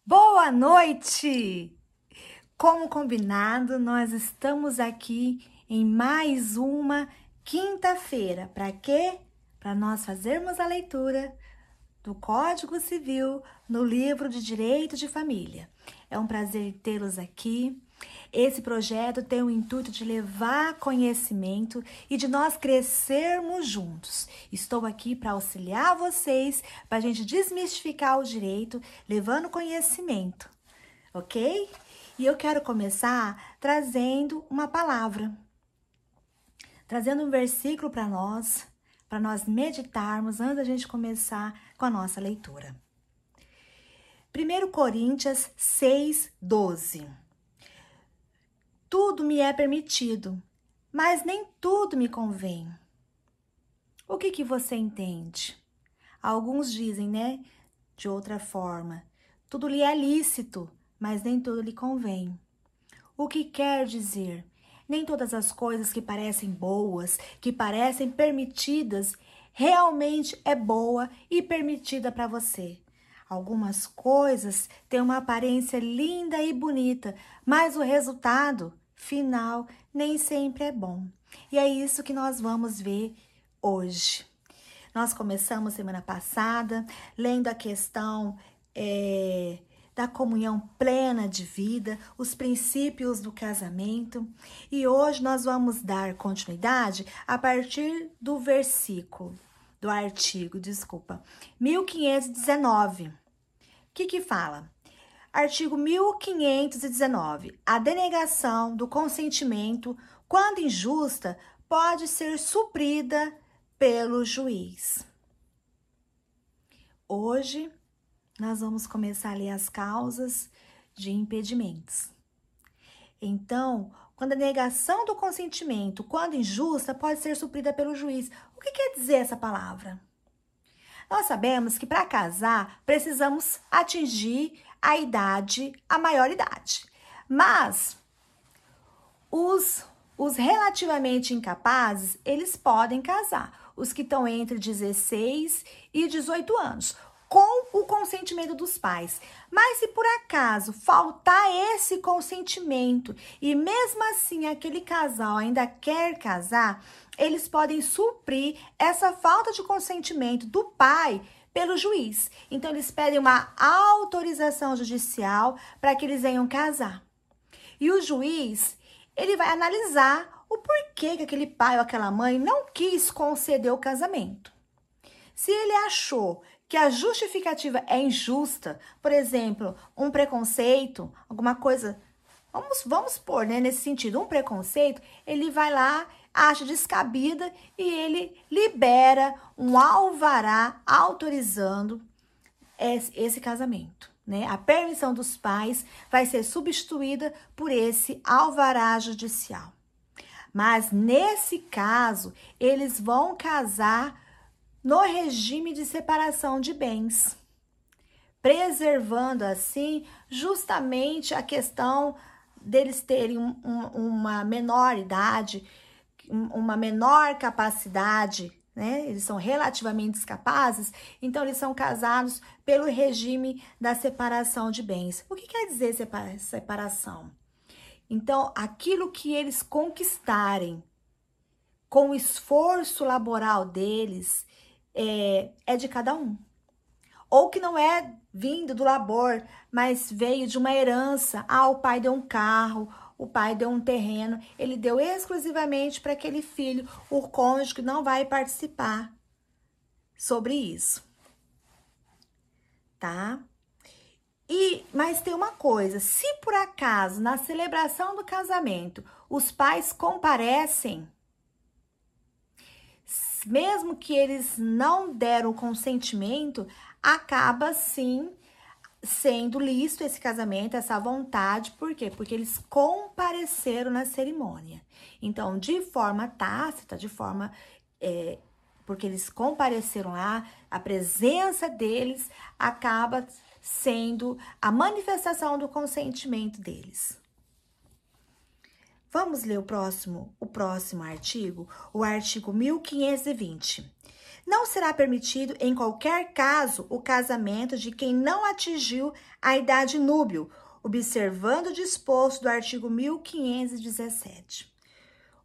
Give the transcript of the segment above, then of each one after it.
Boa noite! Como combinado, nós estamos aqui em mais uma quinta-feira. Para quê? Para nós fazermos a leitura do Código Civil no livro de Direito de Família. É um prazer tê-los aqui. Esse projeto tem o intuito de levar conhecimento e de nós crescermos juntos. Estou aqui para auxiliar vocês, para a gente desmistificar o direito, levando conhecimento, ok? E eu quero começar trazendo uma palavra, trazendo um versículo para nós meditarmos antes da gente começar com a nossa leitura. 1 Coríntios 6:12. Tudo me é permitido, mas nem tudo me convém. O que você entende? Alguns dizem, né? De outra forma, tudo lhe é lícito, mas nem tudo lhe convém. O que quer dizer? Nem todas as coisas que parecem boas, que parecem permitidas, realmente é boa e permitida para você. Algumas coisas têm uma aparência linda e bonita, mas o resultado final nem sempre é bom. E é isso que nós vamos ver hoje. Nós começamos semana passada lendo a questão da comunhão plena de vida, os princípios do casamento. E hoje nós vamos dar continuidade a partir do artigo 1519. O que fala? Artigo 1519. A denegação do consentimento, quando injusta, pode ser suprida pelo juiz. Hoje, nós vamos começar a ler as causas de impedimentos. Então, quando a negação do consentimento, quando injusta, pode ser suprida pelo juiz. O que quer dizer essa palavra? Nós sabemos que para casar, precisamos atingir a maioridade. Mas os relativamente incapazes, eles podem casar. Os que estão entre 16 e 18 anos, com o consentimento dos pais. Mas se por acaso faltar esse consentimento e mesmo assim aquele casal ainda quer casar, eles podem suprir essa falta de consentimento do pai pelo juiz. Então, eles pedem uma autorização judicial para que eles venham casar. E o juiz, ele vai analisar o porquê que aquele pai ou aquela mãe não quis conceder o casamento. Se ele achou que a justificativa é injusta, por exemplo, um preconceito, alguma coisa, vamos pôr, né, nesse sentido, um preconceito, ele vai lá, acha descabida e ele libera um alvará autorizando esse casamento, né? A permissão dos pais vai ser substituída por esse alvará judicial. Mas nesse caso, eles vão casar no regime de separação de bens, preservando assim justamente a questão deles terem uma menor idade, uma menor capacidade, né? Eles são relativamente capazes, então eles são casados pelo regime da separação de bens. O que quer dizer separação? Então, aquilo que eles conquistarem com o esforço laboral deles é de cada um. Ou que não é vindo do labor, mas veio de uma herança. O pai deu um carro, o pai deu um terreno, ele deu exclusivamente para aquele filho, o cônjuge não vai participar sobre isso, tá? Mas tem uma coisa, se por acaso na celebração do casamento os pais comparecem, mesmo que eles não deram consentimento, acaba sim sendo lícito esse casamento, essa vontade. Por quê? Porque eles compareceram na cerimônia. Então, de forma tácita, porque eles compareceram lá, a presença deles acaba sendo a manifestação do consentimento deles. Vamos ler o próximo artigo, o artigo 1520. Não será permitido, em qualquer caso, o casamento de quem não atingiu a idade núbil, observando o disposto do artigo 1517.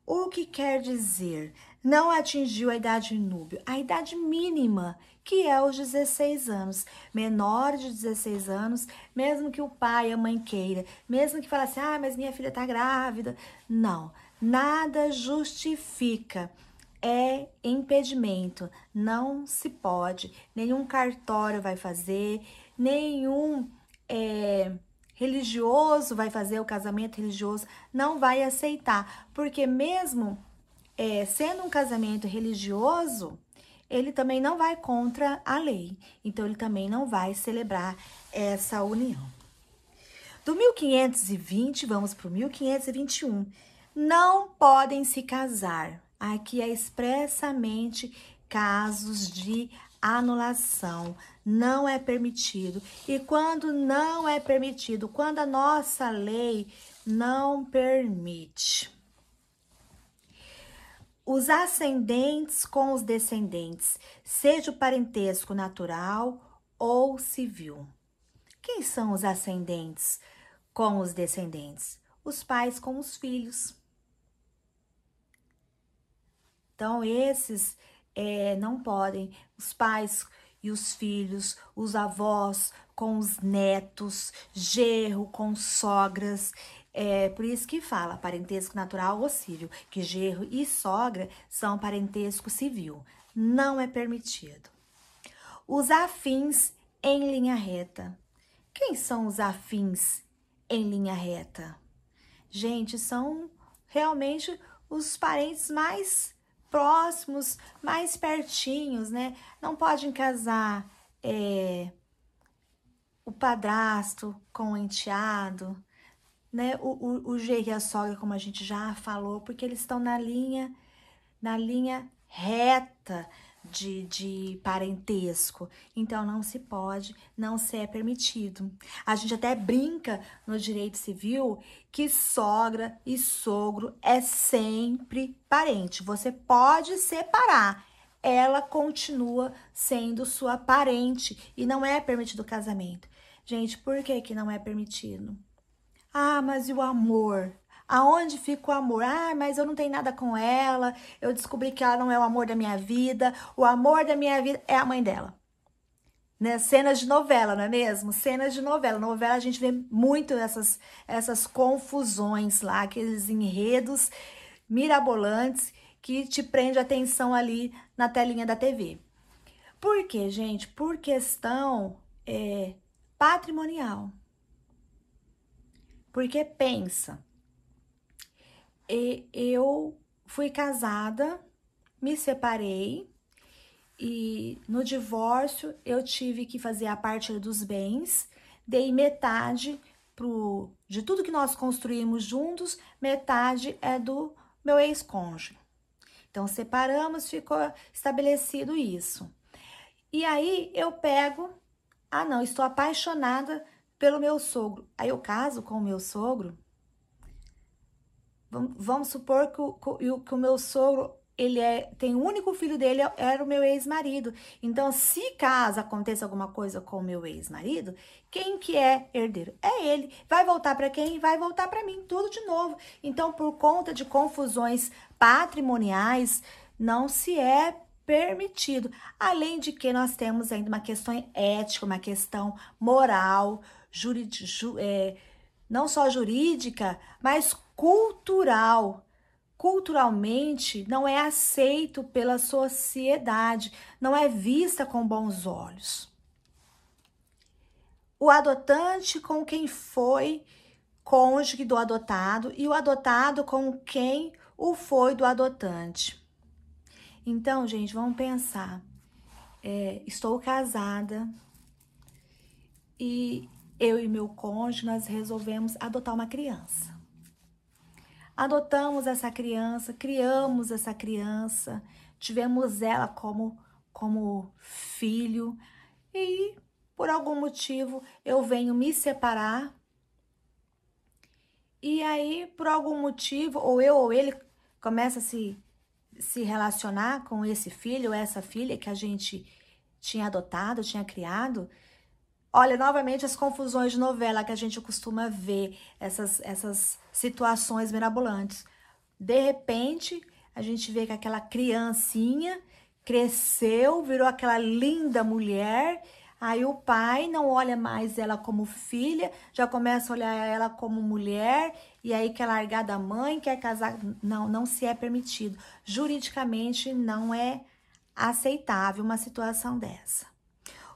O que quer dizer? Não atingiu a idade núbil, a idade mínima, que é os 16 anos. Menor de 16 anos, mesmo que o pai e a mãe queira, mesmo que fale assim, ah, mas minha filha tá grávida. Não, nada justifica. É impedimento, não se pode, nenhum cartório vai fazer, nenhum religioso vai fazer o casamento religioso, não vai aceitar, porque mesmo sendo um casamento religioso, ele também não vai contra a lei, então ele também não vai celebrar essa união. Do 1520, vamos para o 1521. Não podem se casar. Aqui é expressamente casos de anulação. Não é permitido. E quando não é permitido, quando a nossa lei não permite. Os ascendentes com os descendentes, seja o parentesco natural ou civil. Quem são os ascendentes com os descendentes? Os pais com os filhos. Então, esses não podem. Os pais e os filhos, os avós com os netos, genro com sogras. Por isso que fala parentesco natural ou civil, que genro e sogra são parentesco civil. Não é permitido. Os afins em linha reta. Quem são os afins em linha reta? Gente, são realmente os parentes mais próximos, mais pertinhos, né? Não podem casar o padrasto com o enteado, né? O genro e a sogra, como a gente já falou, porque eles estão na linha reta de parentesco. Então, não se pode, não se é permitido. A gente até brinca no direito civil que sogra e sogro é sempre parente. Você pode separar, ela continua sendo sua parente e não é permitido o casamento. Gente, por que que não é permitido? Ah, mas e o amor? Aonde fica o amor? Ah, mas eu não tenho nada com ela. Eu descobri que ela não é o amor da minha vida. O amor da minha vida é a mãe dela. Né? Cenas de novela, não é mesmo? Cenas de novela. Novela a gente vê muito essas confusões lá, aqueles enredos mirabolantes que te prende a atenção ali na telinha da TV. Por quê, gente? Por questão patrimonial. Porque pensa, eu fui casada, me separei e no divórcio eu tive que fazer a partilha dos bens, dei metade de tudo que nós construímos juntos, metade é do meu ex-cônjuge. Então separamos, ficou estabelecido isso. E aí eu pego, ah não, estou apaixonada pelo meu sogro. Aí eu caso com o meu sogro. Vamos supor que o meu sogro, tem o único filho dele, era o meu ex-marido. Então, se caso aconteça alguma coisa com o meu ex-marido, quem que é herdeiro? É ele. Vai voltar para quem? Vai voltar para mim, tudo de novo. Então, por conta de confusões patrimoniais, não se é permitido. Além de que nós temos ainda uma questão ética, uma questão moral, não só jurídica, mas cultural. Culturalmente, não é aceito pela sociedade, não é vista com bons olhos. O adotante com quem foi cônjuge do adotado e o adotado com quem o foi do adotante. Então, gente, vamos pensar. Estou casada e eu e meu cônjuge, nós resolvemos adotar uma criança. Adotamos essa criança, criamos essa criança, tivemos ela como filho e por algum motivo eu venho me separar e aí por algum motivo ou eu ou ele começa a se se relacionar com esse filho ou essa filha que a gente tinha adotado, tinha criado. Olha, novamente as confusões de novela que a gente costuma ver, essas situações mirabolantes. De repente, a gente vê que aquela criancinha cresceu, virou aquela linda mulher. Aí o pai não olha mais ela como filha, já começa a olhar ela como mulher, e aí quer largar da mãe, quer casar. Não, não se é permitido. Juridicamente não é aceitável uma situação dessa.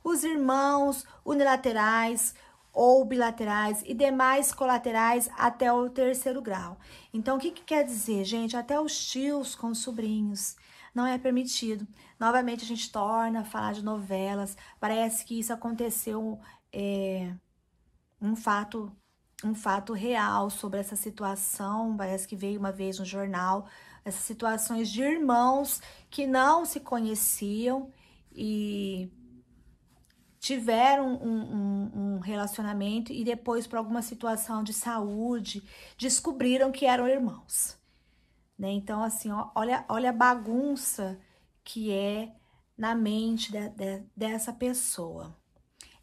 Os irmãos unilaterais ou bilaterais e demais colaterais até o terceiro grau. Então, o que quer dizer, gente? Até os tios com os sobrinhos não é permitido. Novamente, a gente torna a falar de novelas. Parece que isso aconteceu, um fato real sobre essa situação. Parece que veio uma vez no jornal essas situações de irmãos que não se conheciam e tiveram um relacionamento e depois, por alguma situação de saúde, descobriram que eram irmãos, né? Então, assim, olha a bagunça que é na mente dessa pessoa.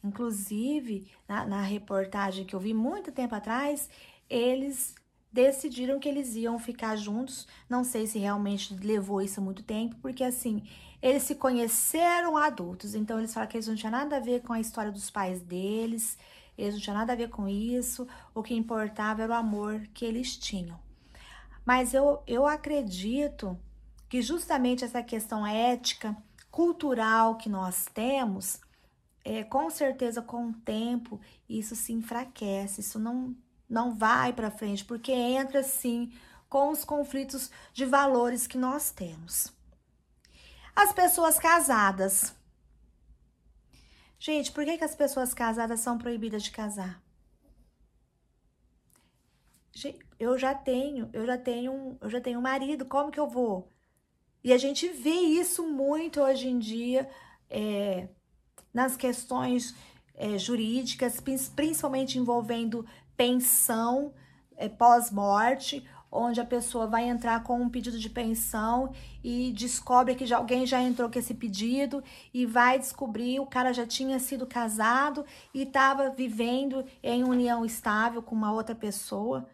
Inclusive, na reportagem que eu vi muito tempo atrás, eles decidiram que eles iam ficar juntos. Não sei se realmente levou isso muito tempo, porque assim, eles se conheceram adultos, então eles falaram que eles não tinham nada a ver com a história dos pais deles, eles não tinham nada a ver com isso, o que importava era o amor que eles tinham. Mas eu acredito que justamente essa questão ética, cultural que nós temos, com certeza, com o tempo, isso se enfraquece, isso não vai para frente, porque entra, sim, com os conflitos de valores que nós temos. As pessoas casadas. Gente, por que as pessoas casadas são proibidas de casar? Eu já tenho um marido, como que eu vou? E a gente vê isso muito hoje em dia, nas questões jurídicas, principalmente envolvendo pensão pós-morte, onde a pessoa vai entrar com um pedido de pensão e descobre que alguém já entrou com esse pedido e vai descobrir o cara já tinha sido casado e estava vivendo em união estável com uma outra pessoa.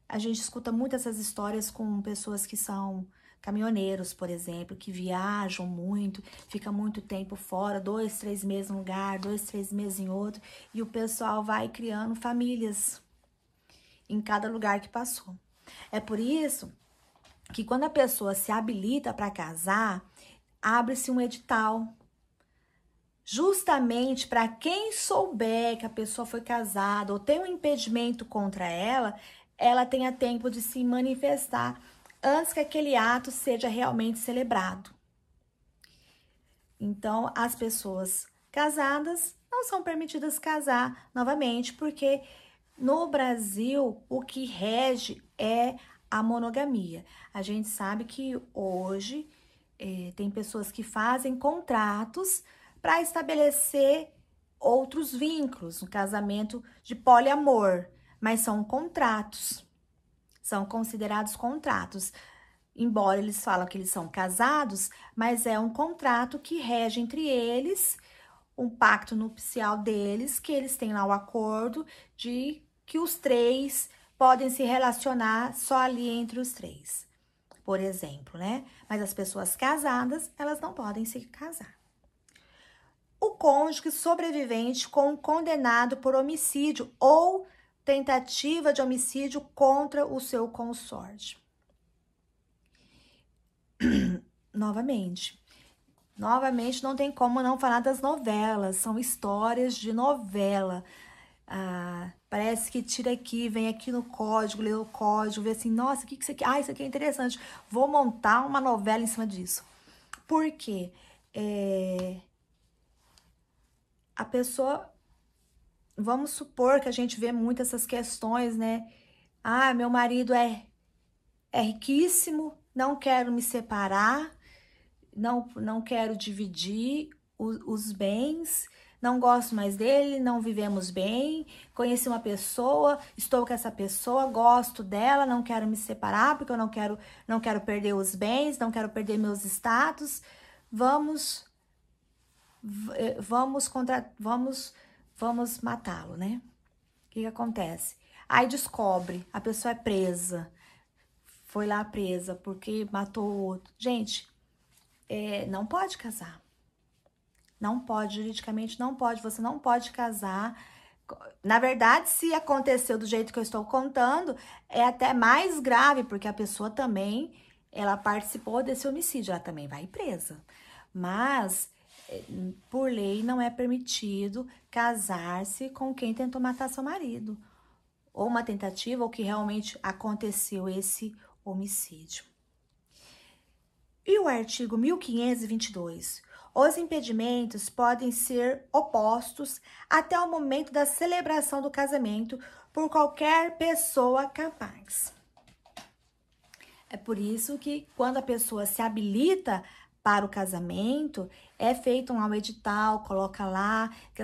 A gente escuta muito essas histórias com pessoas que são caminhoneiros, por exemplo, que viajam muito, fica muito tempo fora, 2, 3 meses em um lugar, 2, 3 meses em outro, e o pessoal vai criando famílias em cada lugar que passou. É por isso que quando a pessoa se habilita para casar, abre-se um edital. Justamente para quem souber que a pessoa foi casada ou tem um impedimento contra ela, ela tenha tempo de se manifestar antes que aquele ato seja realmente celebrado. Então, as pessoas casadas não são permitidas casar novamente, porque no Brasil o que rege é a monogamia. A gente sabe que hoje tem pessoas que fazem contratos para estabelecer outros vínculos, um casamento de poliamor, mas são contratos, são considerados contratos. Embora eles falam que eles são casados, mas é um contrato que rege entre eles, um pacto nupcial deles, que eles têm lá o acordo de que os três podem se relacionar só ali entre os três, por exemplo, né? Mas as pessoas casadas, elas não podem se casar. O cônjuge sobrevivente com um condenado por homicídio ou tentativa de homicídio contra o seu consorte. Novamente, não tem como não falar das novelas, são histórias de novela. Parece que tira aqui, vem aqui no código, lê o código, vê assim, nossa, o que isso aqui? Ah, isso aqui é interessante, vou montar uma novela em cima disso. Por quê? A pessoa, vamos supor que a gente vê muito essas questões, né? Ah, meu marido é riquíssimo, não quero me separar, não quero dividir os bens, não gosto mais dele, não vivemos bem, conheci uma pessoa, estou com essa pessoa, gosto dela, não quero me separar porque eu não quero perder os bens, não quero perder meus status. Vamos vamos matá-lo, né? O que acontece? Aí descobre, a pessoa é presa, foi lá presa porque matou o outro. Gente, não pode casar. Não pode, juridicamente não pode, você não pode casar. Na verdade, se aconteceu do jeito que eu estou contando, é até mais grave, porque a pessoa também, ela participou desse homicídio, ela também vai presa. Mas, por lei, não é permitido casar-se com quem tentou matar seu marido. Ou uma tentativa, ou que realmente aconteceu esse homicídio. E o artigo 1522? Os impedimentos podem ser opostos até o momento da celebração do casamento por qualquer pessoa capaz. É por isso que, quando a pessoa se habilita para o casamento, é feito um edital, coloca lá que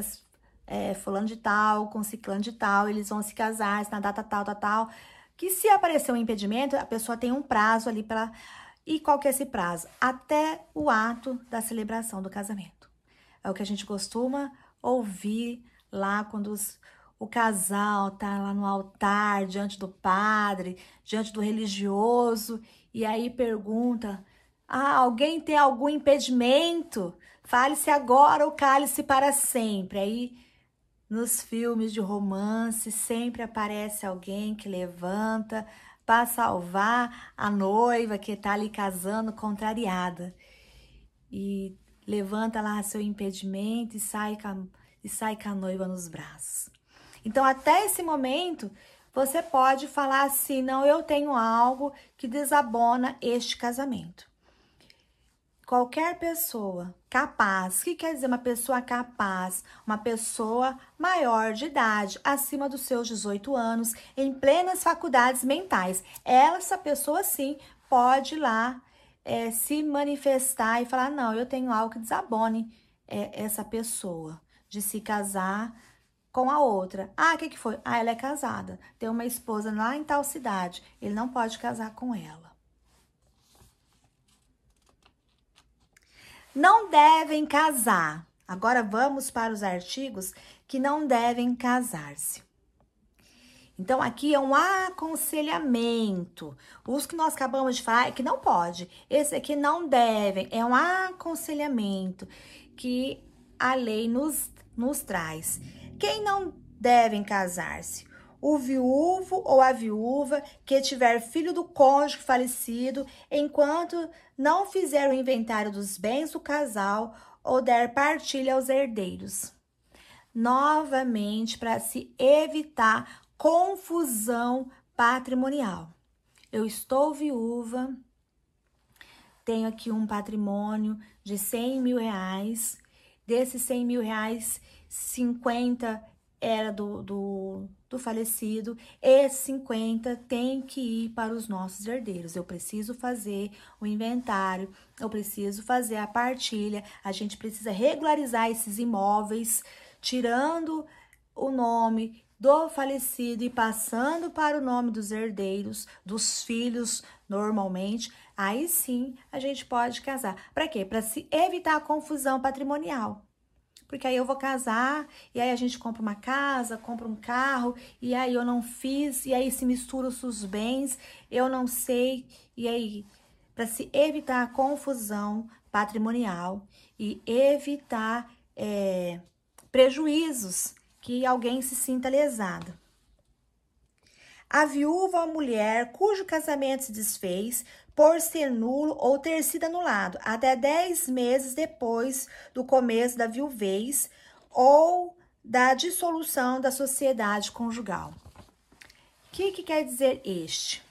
fulano de tal com ciclano de tal, eles vão se casar na data tal, que se aparecer um impedimento, a pessoa tem um prazo ali para... E qual que é esse prazo? Até o ato da celebração do casamento. É o que a gente costuma ouvir lá quando o casal tá lá no altar, diante do padre, diante do religioso, e aí pergunta: alguém tem algum impedimento? Fale-se agora ou cale-se para sempre. Aí, nos filmes de romance, sempre aparece alguém que levanta para salvar a noiva que tá ali casando contrariada. E levanta lá seu impedimento e sai com a noiva nos braços. Então, até esse momento, você pode falar assim: não, eu tenho algo que desabona este casamento. Qualquer pessoa capaz, o que quer dizer uma pessoa capaz? Uma pessoa maior de idade, acima dos seus 18 anos, em plenas faculdades mentais. Essa pessoa, sim, pode ir lá se manifestar e falar: não, eu tenho algo que desabone essa pessoa de se casar com a outra. O que foi? Ela é casada, tem uma esposa lá em tal cidade, ele não pode casar com ela. Não devem casar. Agora vamos para os artigos que não devem casar-se. Então, aqui é um aconselhamento. Os que nós acabamos de falar é que não pode. Esse aqui não devem. É um aconselhamento que a lei nos traz. Quem não devem casar-se? O viúvo ou a viúva que tiver filho do cônjuge falecido, enquanto não fizer o inventário dos bens do casal ou der partilha aos herdeiros. Novamente, para se evitar confusão patrimonial. Eu estou viúva, tenho aqui um patrimônio de 100 mil reais. Desses 100 mil reais, 50 era do falecido, e 50 tem que ir para os nossos herdeiros. Eu preciso fazer o inventário, eu preciso fazer a partilha, a gente precisa regularizar esses imóveis, tirando o nome do falecido e passando para o nome dos herdeiros, dos filhos, normalmente. Aí sim a gente pode casar. Para quê? Para se evitar a confusão patrimonial. Porque aí eu vou casar, e aí a gente compra uma casa, compra um carro, e aí eu não fiz, e aí se misturam os bens, eu não sei. E aí, para se evitar a confusão patrimonial e evitar prejuízos, que alguém se sinta lesado. A viúva ou mulher cujo casamento se desfez por ser nulo ou ter sido anulado até 10 meses depois do começo da viuvez ou da dissolução da sociedade conjugal. O que quer dizer este?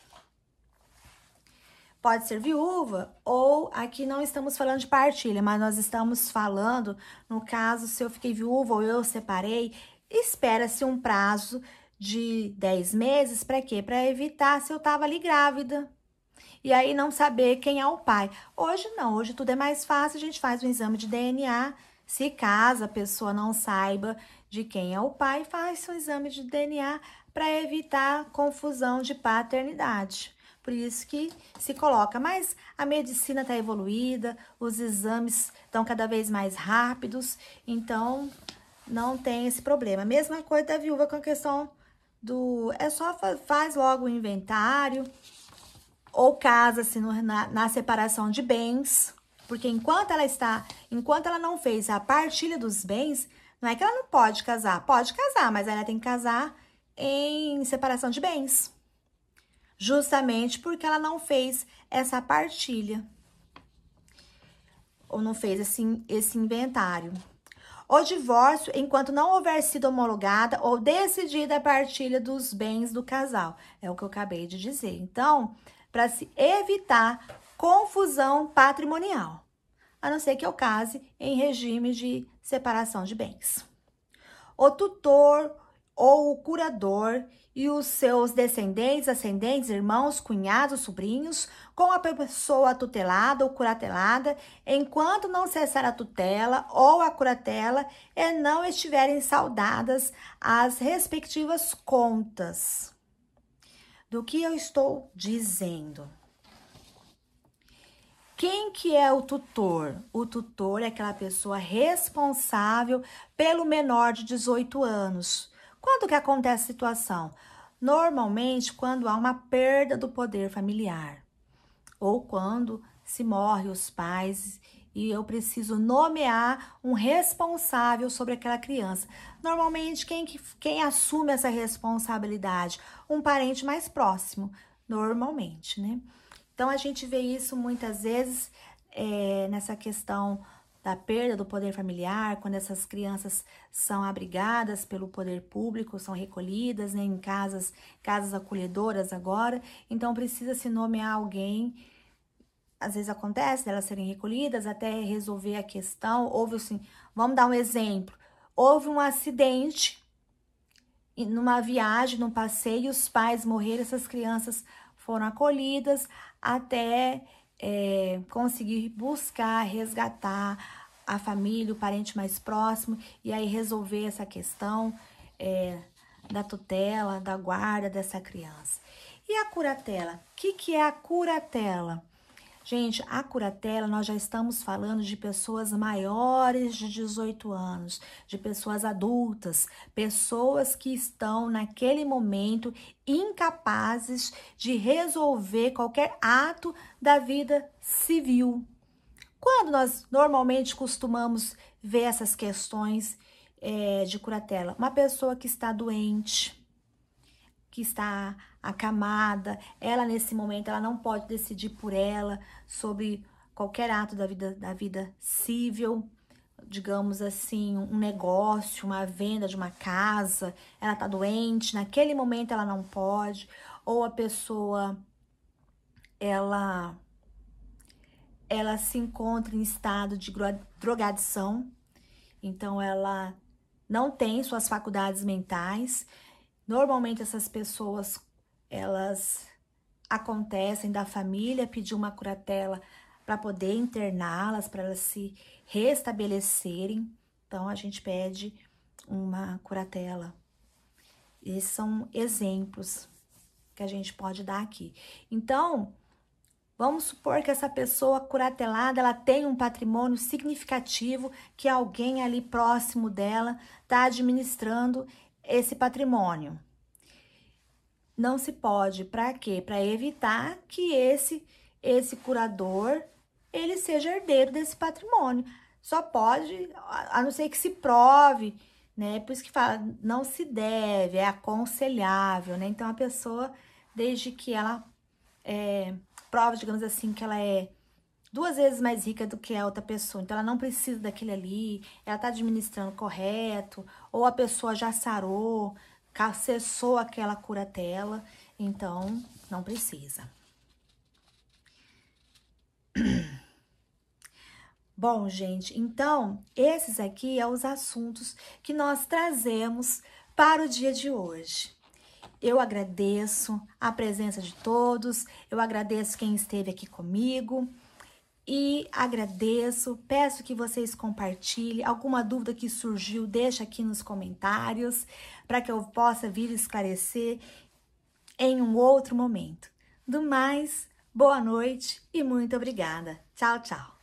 Pode ser viúva, ou aqui não estamos falando de partilha, mas nós estamos falando, no caso, se eu fiquei viúva ou eu separei, espera-se um prazo de 10 meses, para quê? Para evitar se eu estava ali grávida. E aí não saber quem é o pai. Hoje não, hoje tudo é mais fácil, a gente faz um exame de DNA Se caso a pessoa não saiba de quem é o pai, faz um exame de DNA para evitar confusão de paternidade. Por isso que se coloca, mas a medicina está evoluída, os exames estão cada vez mais rápidos, então não tem esse problema. Mesma coisa da viúva com a questão do... É só faz logo o inventário, ou casa-se na separação de bens, porque enquanto ela não fez a partilha dos bens, não é que ela não pode casar, mas ela tem que casar em separação de bens, justamente porque ela não fez essa partilha, ou não fez esse inventário. O divórcio, enquanto não houver sido homologada ou decidida a partilha dos bens do casal, é o que eu acabei de dizer. Então, para se evitar confusão patrimonial, a não ser que eu case em regime de separação de bens. O tutor ou o curador e os seus descendentes, ascendentes, irmãos, cunhados, sobrinhos, com a pessoa tutelada ou curatelada, enquanto não cessar a tutela ou a curatela e não estiverem saudadas as respectivas contas. Do que eu estou dizendo? Quem que é o tutor? O tutor é aquela pessoa responsável pelo menor de 18 anos. Quando que acontece a situação? Normalmente, quando há uma perda do poder familiar. Ou quando se morre os pais e eu preciso nomear um responsável sobre aquela criança. Normalmente, quem assume essa responsabilidade? Um parente mais próximo, normalmente, né? Então, a gente vê isso muitas vezes nessa questão da perda do poder familiar, quando essas crianças são abrigadas pelo poder público, são recolhidas, né, em casas acolhedoras agora. Então, precisa se nomear alguém. Às vezes acontece delas serem recolhidas até resolver a questão. Houve assim, vamos dar um exemplo. Houve um acidente numa viagem, num passeio, os pais morreram, essas crianças foram acolhidas até conseguir buscar, resgatar a família, o parente mais próximo, e aí resolver essa questão da tutela, da guarda dessa criança. E a curatela? O que é a curatela? Gente, a curatela, nós já estamos falando de pessoas maiores de 18 anos, de pessoas adultas, pessoas que estão naquele momento incapazes de resolver qualquer ato da vida civil. Quando nós normalmente costumamos ver essas questões de curatela? Uma pessoa que está doente, que está acamada, ela nesse momento ela não pode decidir por ela sobre qualquer ato da vida civil, digamos assim, um negócio, uma venda de uma casa, ela tá doente, naquele momento ela não pode, ou a pessoa ela se encontra em estado de drogadição, então ela não tem suas faculdades mentais. Normalmente essas pessoas, elas acontecem da família pedir uma curatela para poder interná-las, para elas se restabelecerem. Então, a gente pede uma curatela. Esses são exemplos que a gente pode dar aqui. Então, vamos supor que essa pessoa curatelada, ela tem um patrimônio significativo, que alguém ali próximo dela está administrando esse patrimônio. Não se pode, para quê? Para evitar que esse curador, ele seja herdeiro desse patrimônio. Só pode, a não ser que se prove, né? Por isso que fala, não se deve, é aconselhável, né? Então, a pessoa, desde que ela prova, digamos assim, que ela é 2 vezes mais rica do que a outra pessoa, então ela não precisa daquele ali, ela tá administrando correto, ou a pessoa já sarou, cessou aquela curatela, então não precisa. Bom, gente, então esses aqui são os assuntos que nós trazemos para o dia de hoje. Eu agradeço a presença de todos, eu agradeço quem esteve aqui comigo. E agradeço, peço que vocês compartilhem. Alguma dúvida que surgiu, deixa aqui nos comentários, para que eu possa vir esclarecer em um outro momento. Do mais, boa noite e muito obrigada. Tchau, tchau.